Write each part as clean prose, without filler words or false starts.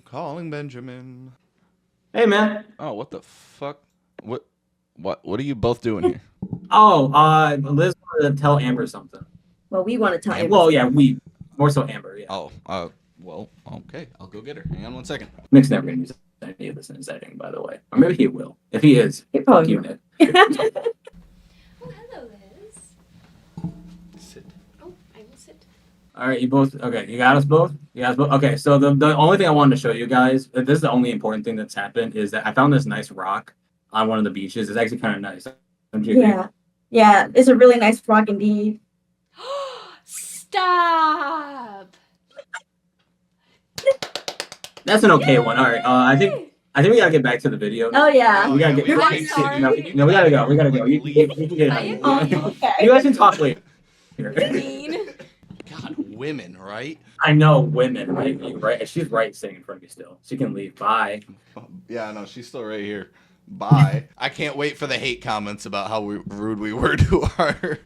Calling Benjamin. Hey, man. Oh, what the fuck? What are you both doing here? Oh, Liz wanted to tell Amber something. Well, we want to tell Amber. Well, yeah, we more so Amber. Yeah, Oh, well, okay. I'll go get her. Hang on one second. Nick's never gonna use any of this in his editing, by the way. Or maybe he will. If he is, He fuck probably you, will. Nick. Oh, hello, Liz. Sit. Oh, I will sit. All right, you both. Okay, you got us both. You guys both. Okay, so the only thing I wanted to show you guys, this is the only important thing that's happened, is that I found this nice rock on one of the beaches. It's actually kind of nice. Don't you agree? Yeah. Yeah, it's a really nice rock indeed. Stop! That's an okay one. All right. I think we gotta get back to the video. Oh, yeah. We gotta get. we were I'm sorry. No, we gotta go. We gotta go. You can get I it. am Oh, okay. You guys can talk later. Mean. God, women, right? I know women, right? Right. She's right sitting in front of you still. She can leave. Bye. Yeah, no, she's still right here. Bye. I can't wait for the hate comments about how rude we were to our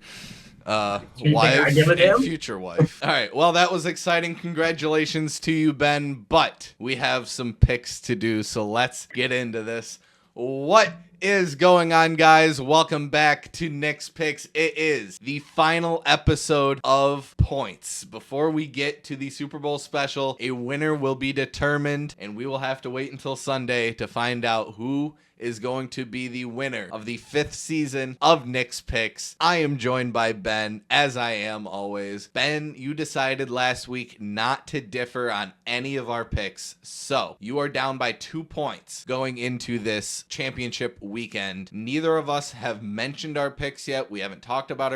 You think I wife give a and damn? future wife. All right, well, that was exciting. Congratulations to you, Ben. But we have some picks to do, so let's get into this. What is going on, guys? Welcome back to Nick's Picks. It is the final episode of Points. Before we get to the Super Bowl special, a winner will be determined, and we will have to wait until Sunday to find out who is going to be the winner of the 5th season of Nick's Picks. I am joined by Ben, as I am always. Ben, you decided last week not to differ on any of our picks, so you are down by 2 points going into this championship weekend. Neither of us have mentioned our picks yet. We haven't talked about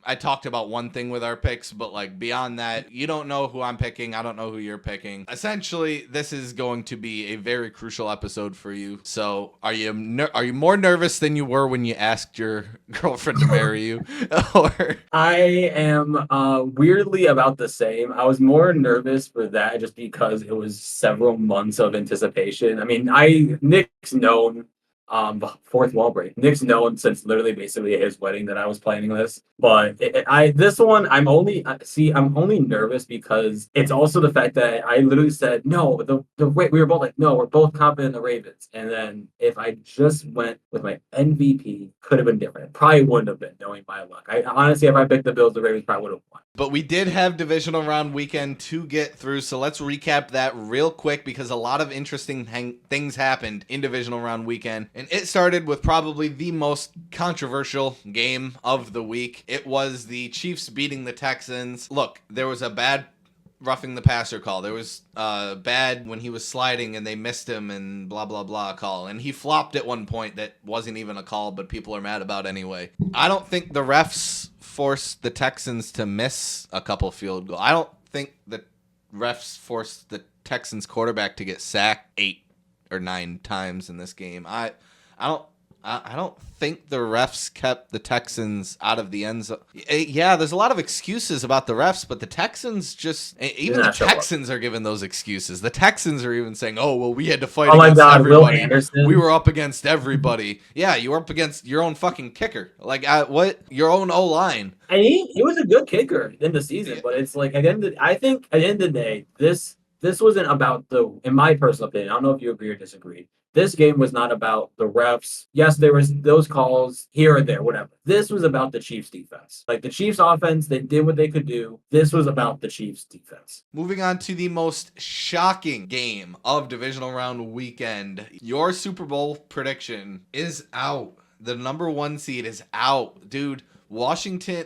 I talked about one thing with our picks, but like beyond that, you don't know who I'm picking. I don't know who you're picking. Essentially, this is going to be a very crucial episode for you. So are you more nervous than you were when you asked your girlfriend to marry you? Or I am weirdly about the same. I was more nervous for that just because it was several months of anticipation. I mean, Nick's known fourth wall break. Nick's known since literally basically his wedding that I was planning this. But this one I'm only nervous because it's also the fact that I literally said no. We were both like no, we're both confident in the Ravens. And then if I just went with my MVP, could have been different. It probably wouldn't have been knowing my luck. I honestly, if I picked the Bills, the Ravens probably would have won. But we did have divisional round weekend to get through, so let's recap that real quick because a lot of interesting things happened in divisional round weekend. And it started with probably the most controversial game of the week. It was the Chiefs beating the Texans. Look, there was a bad roughing the passer call. There was bad when he was sliding and they missed him and blah, blah, blah call. And he flopped at one point that wasn't even a call, but people are mad about anyway. I don't think the refs forced the Texans to miss a couple field goals. I don't think the refs forced the Texans quarterback to get sacked 8 or 9 times in this game. I don't think the refs kept the Texans out of the end zone. Yeah, there's a lot of excuses about the refs, but the Texans even the Texans are giving those excuses. The Texans are even saying, "Oh, well, we had to fight against everybody. Will Anderson. We were up against everybody." Yeah, you were up against your own fucking kicker. Like what? Your own O-line. And he was a good kicker in the season, but it's like I think at the end of the day, this wasn't about in my personal opinion, I don't know if you agree or disagree. This game was not about the refs. Yes, there was those calls here or there, whatever. This was about the Chiefs defense. Like the Chiefs offense, they did what they could do. This was about the Chiefs defense. Moving on to the most shocking game of divisional round weekend. Your Super Bowl prediction is out. The number 1 seed is out. Dude, Washington,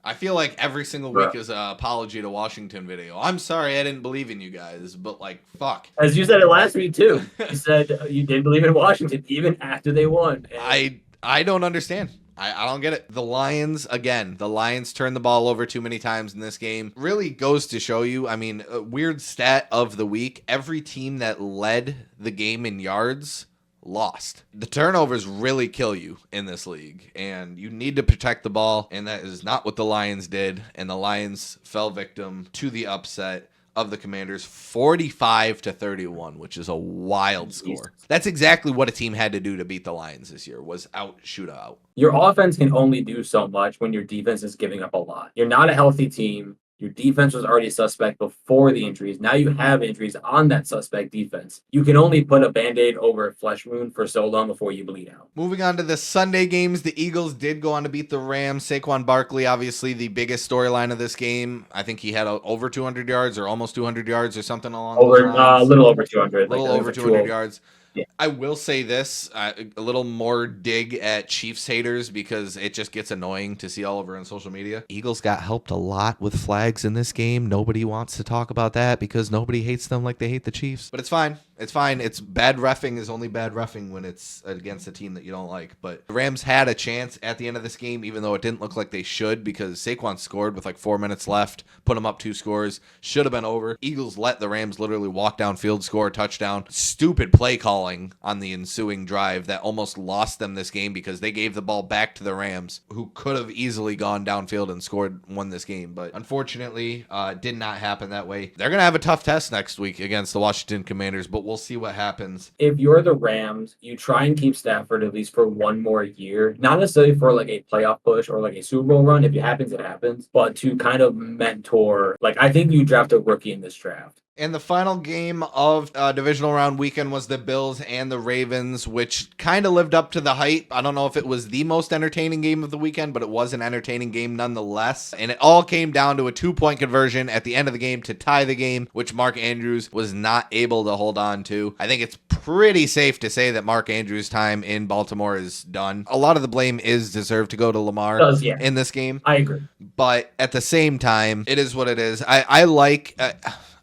I feel like every single week is an apology to Washington video. I'm sorry I didn't believe in you guys, but like, fuck. As you said it last week too. You said you didn't believe in Washington even after they won. And I don't understand. I don't get it. The Lions turned the ball over too many times in this game. Really goes to show you, I mean, a weird stat of the week. Every team that led the game in yards lost. The turnovers really kill you in this league, and you need to protect the ball, and that is not what the Lions did, and the Lions fell victim to the upset of the Commanders 45-31, which is a wild score. That's exactly what a team had to do to beat the Lions this year, was out shootout. Your offense can only do so much when your defense is giving up a lot. You're not a healthy team. Your defense was already suspect before the injuries. Now you have injuries on that suspect defense. You can only put a Band-Aid over a flesh wound for so long before you bleed out. Moving on to the Sunday games, the Eagles did go on to beat the Rams. Saquon Barkley, obviously the biggest storyline of this game. I think he had over 200 yards or almost 200 yards or something along those Over lines. a little over 200. A little like, I think over it's 200 200. yards. Yeah. I will say this, a little more dig at Chiefs haters because it just gets annoying to see all over on social media. Eagles got helped a lot with flags in this game. Nobody wants to talk about that because nobody hates them like they hate the Chiefs. But it's fine. It's fine. It's bad reffing is only bad reffing when it's against a team that you don't like. But the Rams had a chance at the end of this game, even though it didn't look like they should because Saquon scored with like 4 minutes left, put them up 2 scores. Should have been over. Eagles let the Rams literally walk downfield, score a touchdown. Stupid play calling on the ensuing drive that almost lost them this game because they gave the ball back to the Rams, who could have easily gone downfield and won this game. But unfortunately, did not happen that way. They're going to have a tough test next week against the Washington Commanders, but we'll see what happens. If you're the Rams, you try and keep Stafford at least for one more year, not necessarily for like a playoff push or like a Super Bowl run. If it happens, it happens, but to kind of mentor, like I think you draft a rookie in this draft. And the final game of divisional round weekend was the Bills and the Ravens, which kind of lived up to the hype. I don't know if it was the most entertaining game of the weekend, but it was an entertaining game nonetheless. And it all came down to a 2-point conversion at the end of the game to tie the game, which Mark Andrews was not able to hold on to. I think it's pretty safe to say that Mark Andrews' time in Baltimore is done. A lot of the blame is deserved to go to Lamar in this game. I agree. But at the same time, it is what it is.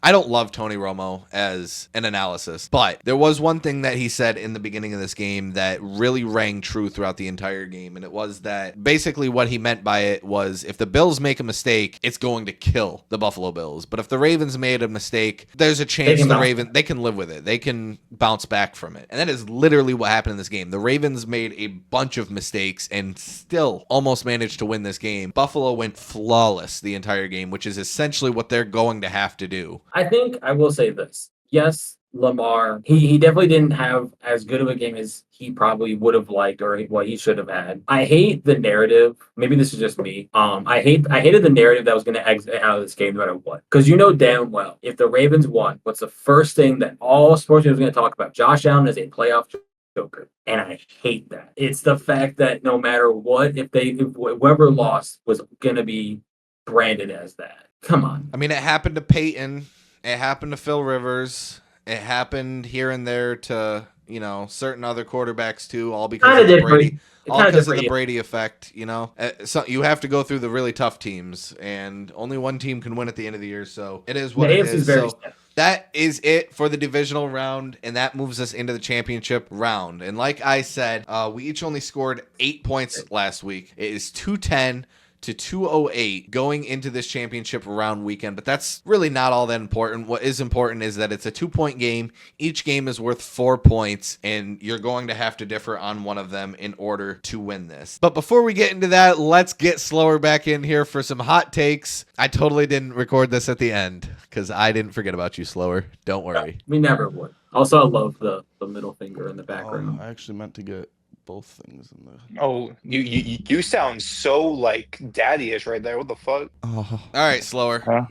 I don't love Tony Romo as an analysis, but there was one thing that he said in the beginning of this game that really rang true throughout the entire game, and it was that basically what he meant by it was if the Bills make a mistake, it's going to kill the Buffalo Bills. But if the Ravens made a mistake, there's a chance they can live with it. They can bounce back from it. And that is literally what happened in this game. The Ravens made a bunch of mistakes and still almost managed to win this game. Buffalo went flawless the entire game, which is essentially what they're going to have to do. I think I will say this. Yes, Lamar, he definitely didn't have as good of a game as he probably would have liked or what he should have had. I hate the narrative. Maybe this is just me. I hated the narrative that was going to exit out of this game no matter what. Because you know damn well, if the Ravens won, what's the first thing that all sports fans are going to talk about? Josh Allen is a playoff joker. And I hate that. It's the fact that no matter what, if whoever lost was going to be branded as that. Come on. I mean, it happened to Peyton. It happened to Phil Rivers. It happened here and there to, certain other quarterbacks too, all because of the Brady. All because of the Brady effect, So you have to go through the really tough teams, and only one team can win at the end of the year. So it is what it is. So that is it for the divisional round, and that moves us into the championship round. And like I said, we each only scored 8 points last week. It is 210 to 208 going into this championship round weekend, but that's really not all that important. What is important is that it's a 2-point game. Each game is worth 4 points, and you're going to have to differ on one of them in order to win this. But before we get into that, let's get Slower back in here for some hot takes. I totally didn't record this at the end because I didn't forget about you, Slower. Don't worry. We never would. Also, I love the middle finger in the background. I actually meant to get both things in the. Oh, you sound so like daddy-ish right there. What the fuck? All right, Slower. Huh?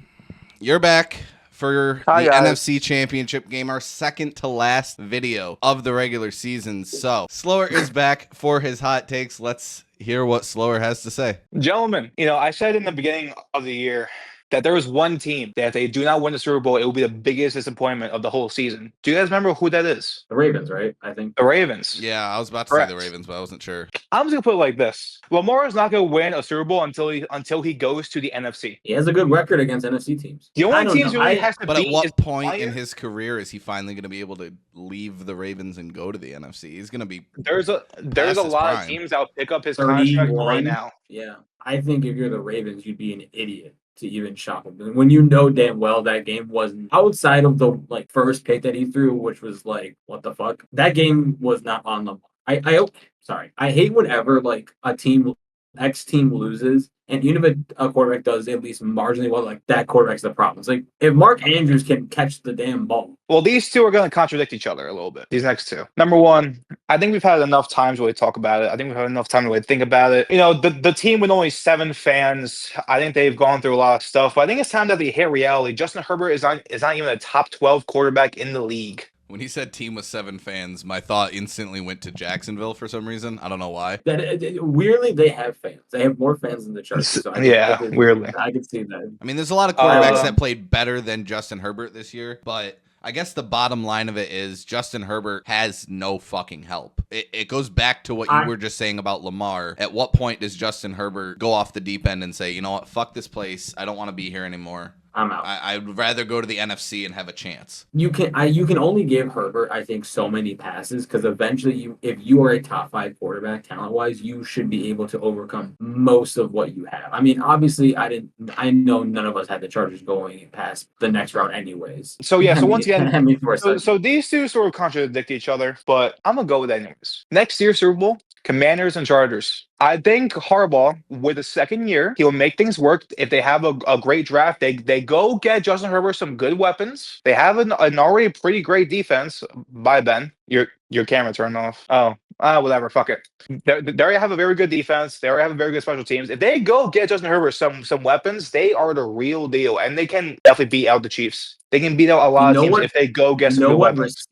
You're back for Hi, the guys. NFC Championship game, our second to last video of the regular season. So, Slower is back for his hot takes. Let's hear what Slower has to say. Gentlemen, I said in the beginning of the year that there was one team that if they do not win the Super Bowl, it will be the biggest disappointment of the whole season. Do you guys remember who that is? The Ravens, right? I think. The Ravens. Yeah, I was about to Correct. say the Ravens, but I wasn't sure. I'm just gonna put it like this: Lamar is not gonna win a Super Bowl until he goes to the NFC. He has a good record against NFC teams. The I only don't teams know. he has to But at beat is what point in Lions. his career is he finally going to be able to leave the Ravens and go to the NFC? He's going to be. There's a Past his lot prime. of teams that will pick up his contract 31. right now. Yeah. I think if you're the Ravens, you'd be an idiot to even shop him. When you know damn well that game wasn't outside of the first pick that he threw, which was what the fuck? That game was not on the I hate whenever a team X team loses And even if a quarterback does at least marginally well, like that quarterback's the problem. It's like if Mark Andrews can catch the damn ball. Well, these two are going to contradict each other a little bit. These next two. Number one, I think we've had enough time to really talk about it. I think we've had enough time to really think about it. You know, the team with only 7 fans, I think they've gone through a lot of stuff. But I think it's time that they hit reality. Justin Herbert is not even a top 12 quarterback in the league. When he said team with 7 fans, my thought instantly went to Jacksonville for some reason. I don't know why. Weirdly, they have fans. They have more fans than the Chargers. So Weirdly. I could see that. I mean, there's a lot of quarterbacks that played better than Justin Herbert this year, but I guess the bottom line of it is Justin Herbert has no fucking help. It goes back to what you were just saying about Lamar. At what point does Justin Herbert go off the deep end and say, you know what, fuck this place. I don't want to be here anymore. I'm out. I'd rather go to the NFC and have a chance. You can only give Herbert, I think, so many passes because eventually, if you are a top 5 quarterback talent wise, you should be able to overcome most of what you have. I mean, obviously, I know none of us had the Chargers going past the next round, anyways. So yeah, so once again, so so these two sort of contradict each other, but I'm gonna go with that anyways. Next year's Super Bowl, Commanders and Chargers. I think Harbaugh, with a second year, he'll make things work. If they have a great draft, they go get Justin Herbert some good weapons. They have an already pretty great defense. Bye, Ben. Your camera turned off. Oh, whatever. Fuck it. They already have a very good defense. They already have a very good special teams. If they go get Justin Herbert some weapons, they are the real deal, and they can definitely beat out the Chiefs. They can beat out a lot of teams if they go get some good weapons.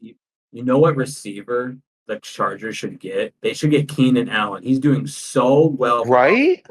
You know what receiver the Chargers should get? They should get Keenan Allen. He's doing so well. Right?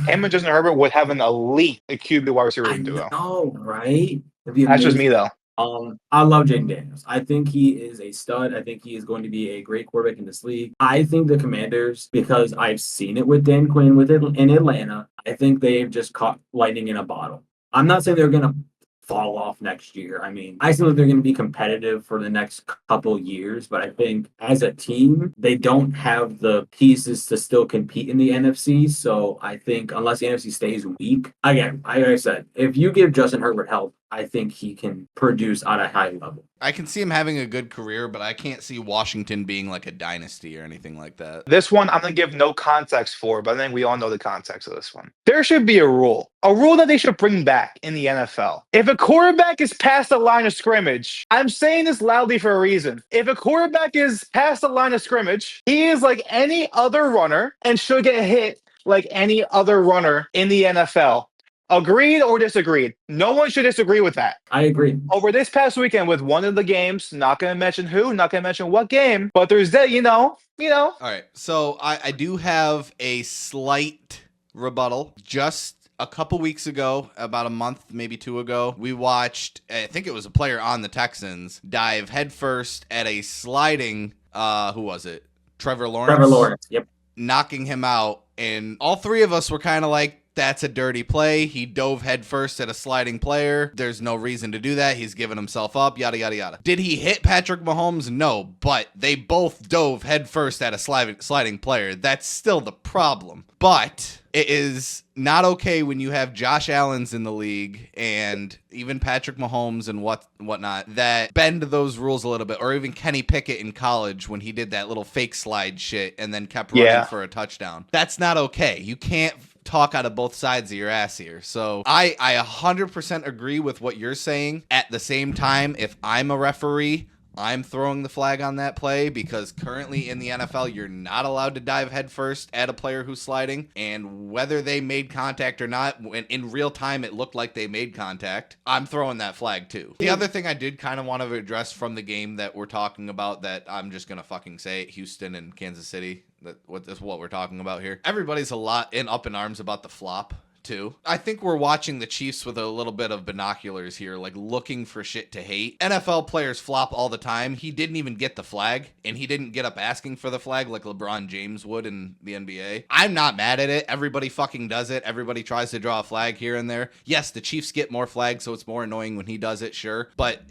Him and Justin Herbert would have an elite QB wide receiver duo. Oh, right? That's just me, though. I love Jaden Daniels. I think he is a stud. I think he is going to be a great quarterback in this league. I think the Commanders, because I've seen it with Dan Quinn in Atlanta, I think they've just caught lightning in a bottle. I'm not saying they're going to fall off next year. I mean, I still think they're going to be competitive for the next couple years, but I think as a team, they don't have the pieces to still compete in the NFC. So I think unless the NFC stays weak, again, like I said, if you give Justin Herbert help, I think he can produce at a high level. I can see him having a good career, but I can't see Washington being like a dynasty or anything like that. This one, I'm going to give no context for, but I think we all know the context of this one. There should be a rule that they should bring back in the NFL. If a quarterback is past the line of scrimmage, I'm saying this loudly for a reason. If a quarterback is past the line of scrimmage, he is like any other runner and should get hit like any other runner in the NFL. Agreed or disagreed? No one should disagree with that. I agree. Over this past weekend with one of the games, not going to mention who, not going to mention what game, but there's that, you know. All right. So I do have a slight rebuttal. Just a couple weeks ago, about a month, maybe 2 ago, we watched, I think it was a player on the Texans, dive headfirst at a sliding, who was it? Trevor Lawrence, yep. Knocking him out. And all 3 of us were kind of like, that's a dirty play. He dove headfirst at a sliding player. There's no reason to do that. He's giving himself up, yada, yada, yada. Did he hit Patrick Mahomes? No, but they both dove headfirst at a sliding player. That's still the problem. But it is not okay when you have Josh Allen's in the league and even Patrick Mahomes and whatnot that bend those rules a little bit, or even Kenny Pickett in college when he did that little fake slide shit and then kept running for a touchdown. That's not okay. You can't talk out of both sides of your ass here. So I 100% agree with what you're saying. At the same time, if I'm a referee, I'm throwing the flag on that play because currently in the NFL, you're not allowed to dive headfirst at a player who's sliding. And whether they made contact or not, when in real time it looked like they made contact, I'm throwing that flag too. The other thing I did kind of want to address from the game that we're talking about that I'm just going to fucking say it, Houston and Kansas City, that's what we're talking about here. Everybody's a lot up in arms about the flop too. I think we're watching the Chiefs with a little bit of binoculars here, like looking for shit to hate. NFL players flop all the time. He didn't even get the flag, and he didn't get up asking for the flag like LeBron James would in the NBA. I'm not mad at it. Everybody fucking does it. Everybody tries to draw a flag here and there. Yes, the Chiefs get more flags, so it's more annoying when he does it, sure. But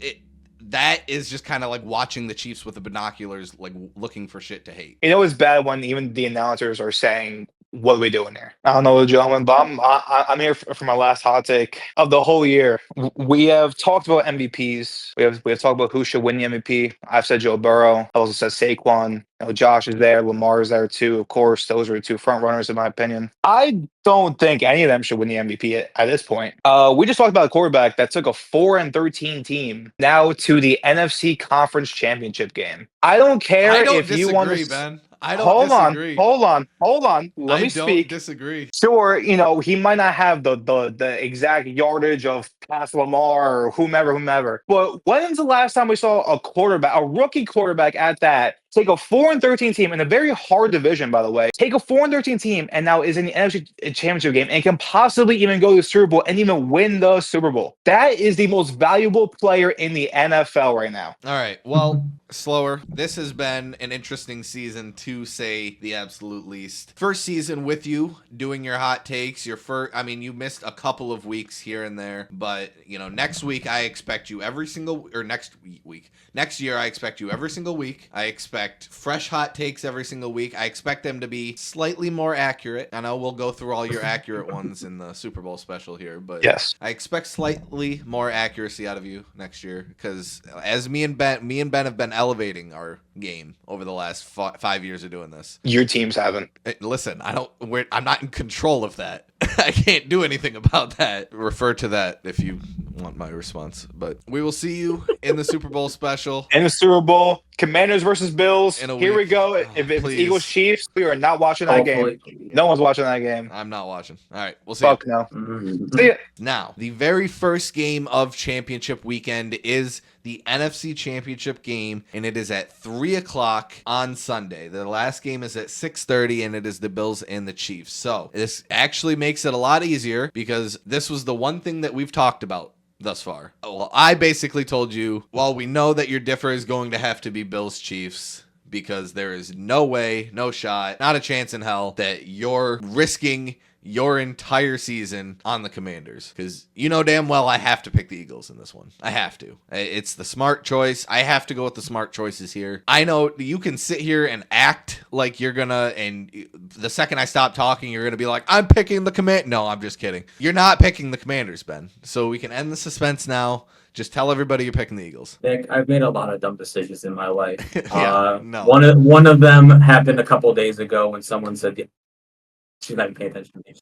that is just kind of like watching the Chiefs with the binoculars, like looking for shit to hate. You know, it's bad when even the announcers are saying what are we doing here? I don't know, gentlemen, but I'm here for my last hot take of the whole year. We have talked about MVPs. We have talked about who should win the MVP. I've said Joe Burrow. I also said Saquon. Josh is there. Lamar is there too. Of course, those are the two front runners in my opinion. I don't think any of them should win the MVP at this point. We just talked about a quarterback that took a 4-13 team now to the NFC Conference Championship game. I don't care I don't if you want disagree, to. Ben. I don't Hold disagree. on. Let I me don't speak. disagree. Sure, he might not have the exact yardage of past Lamar or whomever. But when's the last time we saw a rookie quarterback at that, take a 4-13 team in a very hard division, by the way, take a 4-13 team and now is in the NFC Championship game and can possibly even go to the Super Bowl and even win the Super Bowl? That is the most valuable player in the NFL right now. All right. Well, slower. This has been an interesting season to say the absolute least. First season with you doing your hot takes. You missed a couple of weeks here and there, but next week I expect you next year I expect you every single week. I expect fresh hot takes every single week. I expect them to be slightly more accurate. I know we'll go through all your accurate ones in the Super Bowl special here, but yes, I expect slightly more accuracy out of you next year because as me and Ben have been elevating our game over the last 5 years of doing this. your teams haven't. Listen, I'm not in control of that. I can't do anything about that. Refer to that if you want my response. But we will see you in the Super Bowl special. In the Super Bowl, Commanders versus Bills. In a Here we week. go. Oh, If it's please. Eagles Chiefs, we are not watching that game. No one's watching that game. I'm not watching. All right, we'll see. Fuck no. Mhm. See ya. Now, the very first game of championship weekend is the NFC Championship game, and it is at 3 o'clock on Sunday. The last game is at 6:30, and it is the Bills and the Chiefs. So this actually makes it a lot easier because this was the one thing that we've talked about thus far. Well, I basically told you, well, we know that your differ is going to have to be Bills Chiefs because there is no way, no shot, not a chance in hell that you're risking your entire season on the Commanders because damn well I have to pick the Eagles in this one. I have to. It's the smart choice. I have to go with the smart choices here. I know you can sit here and act like you're gonna, and the second I stop talking, you're gonna be like, I'm picking the command. No, I'm just kidding. You're not picking the Commanders, Ben. So we can end the suspense now. Just tell everybody you're picking the Eagles. Nick, I've made a lot of dumb decisions in my life. No. One of them happened a couple days ago when someone said, yeah, she's not even paying attention to me.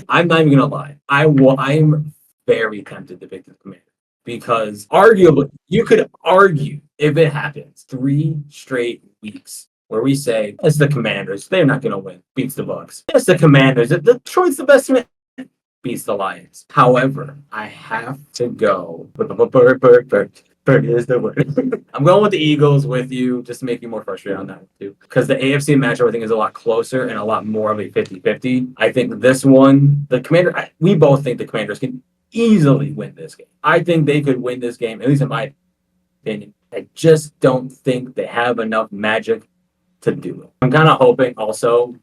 I'm not even gonna lie. I'm very tempted to pick the Commander because arguably you could argue if it happens 3 straight weeks where we say it's the Commanders, they're not gonna win, beats the Bucks. It's the Commanders, Detroit's the best team, beats the Lions. However, I have to go with the bird is the word. I'm going with the Eagles with you, just to make you more frustrated on that one too. Because the AFC matchup, I think, is a lot closer and a lot more of a 50-50. I think this one, we both think the Commanders can easily win this game. I think they could win this game, at least in my opinion. I just don't think they have enough magic to do it. I'm kind of hoping also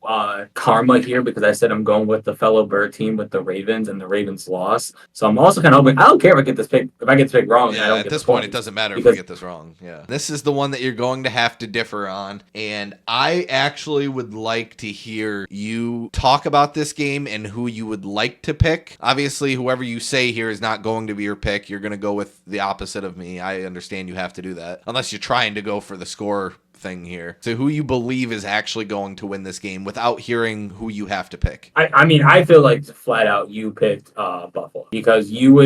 karma here because I said I'm going with the fellow Bird team with the Ravens and the Ravens lost. So I'm also kind of hoping I don't care if I get this pick wrong. Yeah, at this point it doesn't matter if we get this wrong. Yeah, this is the one that you're going to have to differ on, and I actually would like to hear you talk about this game and who you would like to pick. Obviously, whoever you say here is not going to be your pick. You're going to go with the opposite of me. I understand you have to do that unless you're trying to go for the score thing here. So who you believe is actually going to win this game without hearing who you have to pick. I mean, I feel like flat out you picked Buffalo because you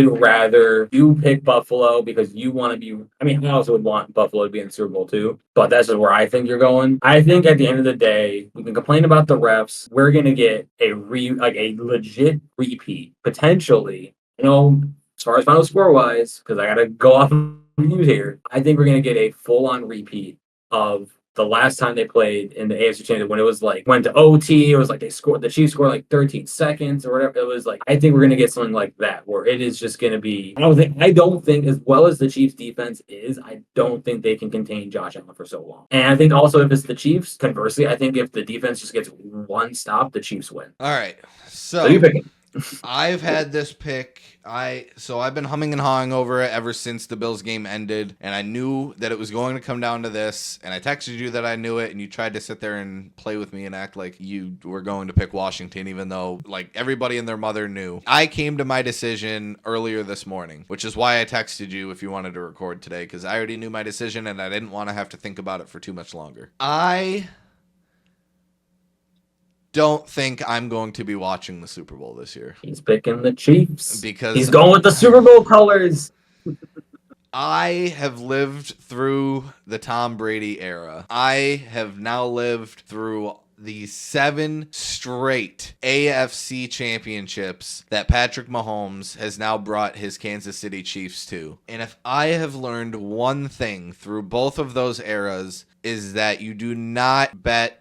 pick Buffalo because you want to be, I mean, I also would want Buffalo to be in the Super Bowl too, but that's just where I think you're going. I think at the end of the day, we can complain about the refs. We're going to get a legit repeat, potentially, as far as final score wise, because I got to go off of you here. I think we're going to get a full on repeat of the last time they played in the AFC Championship when it was like went to OT. It was like the Chiefs scored like 13 seconds or whatever. It was like I think we're gonna get something like that where it is just gonna be. I don't think as well as the Chiefs defense is, I don't think they can contain Josh Allen for so long. And I think also if it's the Chiefs, conversely, I think if the defense just gets one stop, the Chiefs win. All right, So you pick it. I've had this pick. I've been humming and hawing over it ever since the Bills game ended, and I knew that it was going to come down to this, and I texted you that I knew it, and you tried to sit there and play with me and act like you were going to pick Washington, even though like everybody and their mother knew. I came to my decision earlier this morning, which is why I texted you if you wanted to record today, because I already knew my decision and I didn't want to have to think about it for too much longer. I don't think I'm going to be watching the Super Bowl this year He's picking the Chiefs. because He's going with the Super Bowl colors. I have lived through the Tom Brady era. I have now lived through the 7 straight AFC championships that Patrick Mahomes has now brought his Kansas City Chiefs to. And if I have learned one thing through both of those eras, is that you do not bet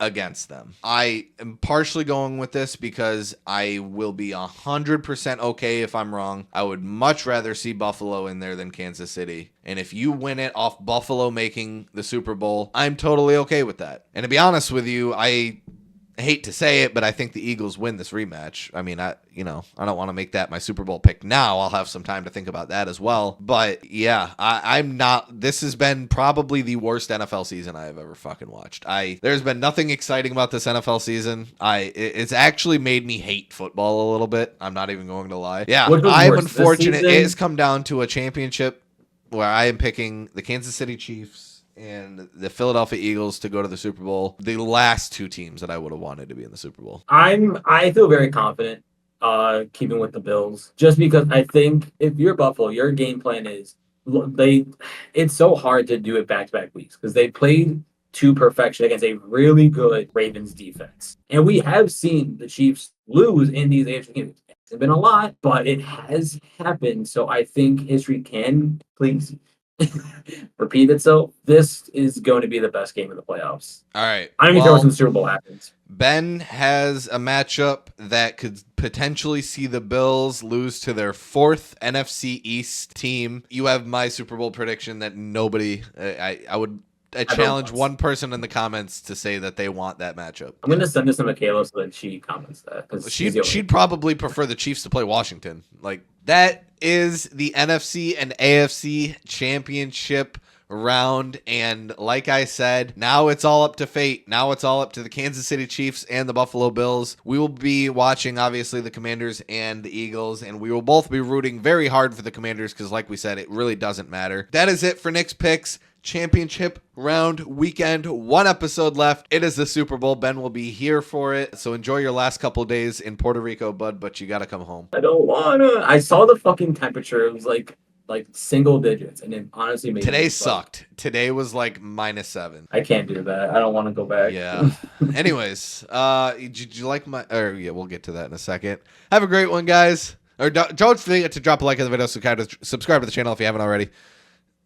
against them. I am partially going with this because I will be 100% okay if I'm wrong. I would much rather see Buffalo in there than Kansas City. And if you win it off Buffalo making the Super Bowl, I'm totally okay with that. And to be honest with you, I hate to say it, but I think the Eagles win this rematch. I mean, I don't want to make that my Super Bowl pick now. I'll have some time to think about that as well. But yeah, I'm not. This has been probably the worst NFL season I have ever fucking watched. There's been nothing exciting about this NFL season. It's actually made me hate football a little bit. I'm not even going to lie. Yeah, Which was I'm worse, this unfortunate. season? It has come down to a championship where I am picking the Kansas City Chiefs and the Philadelphia Eagles to go to the Super Bowl. The last 2 teams that I would have wanted to be in the Super Bowl. I feel very confident keeping with the Bills, just because I think if you're Buffalo, your game plan is it's so hard to do it back-to-back weeks because they played to perfection against a really good Ravens defense. And we have seen the Chiefs lose in these AFC games. It hasn't been a lot, but it has happened. So I think history can please repeat itself. This is going to be the best game of the playoffs. All right. I don't even care what's in the Super Bowl happens. Ben has a matchup that could potentially see the Bills lose to their 4th NFC East team. You have my Super Bowl prediction that nobody, I challenge one person in the comments to say that they want that matchup. I'm going to send this to Michaela so that she comments that. 'Cause She'd probably prefer the Chiefs to play Washington. Like, that is the NFC and AFC championship round, and like I said, now it's all up to fate. Now it's all up to the Kansas City Chiefs and the Buffalo Bills. We will be watching, obviously, the Commanders and the Eagles, and we will both be rooting very hard for the Commanders because, like we said, it really doesn't matter. That is it for Nick's picks. Championship round weekend, 1 episode left. It is the Super Bowl. Ben will be here for it, so enjoy your last couple days in Puerto Rico, bud, but you gotta come home. I don't want to. I saw the fucking temperature. It was like single digits, and it honestly made Today me sucked. Today was like -7. I can't do that. I don't want to go back. Yeah. Anyways, did you like my? Or yeah, we'll get to that in a second. Have a great one, guys. Or don't forget to drop a like on the video. Subscribe to the channel if you haven't already.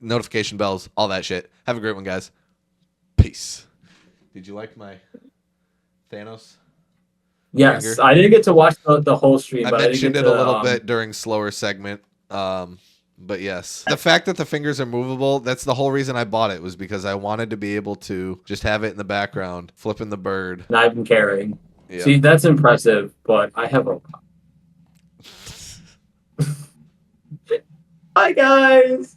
Notification bells, all that shit. Have a great one, guys. Peace. Did you like my Thanos? Yes, Finger? I didn't get to watch the whole stream. I but mentioned I it didn't a get to, little bit during slower segment. But yes, the fact that the fingers are movable, that's the whole reason I bought it, was because I wanted to be able to just have it in the background, flipping the bird. And I've been carrying. Yeah. See, that's impressive, but I have a. Bye, guys.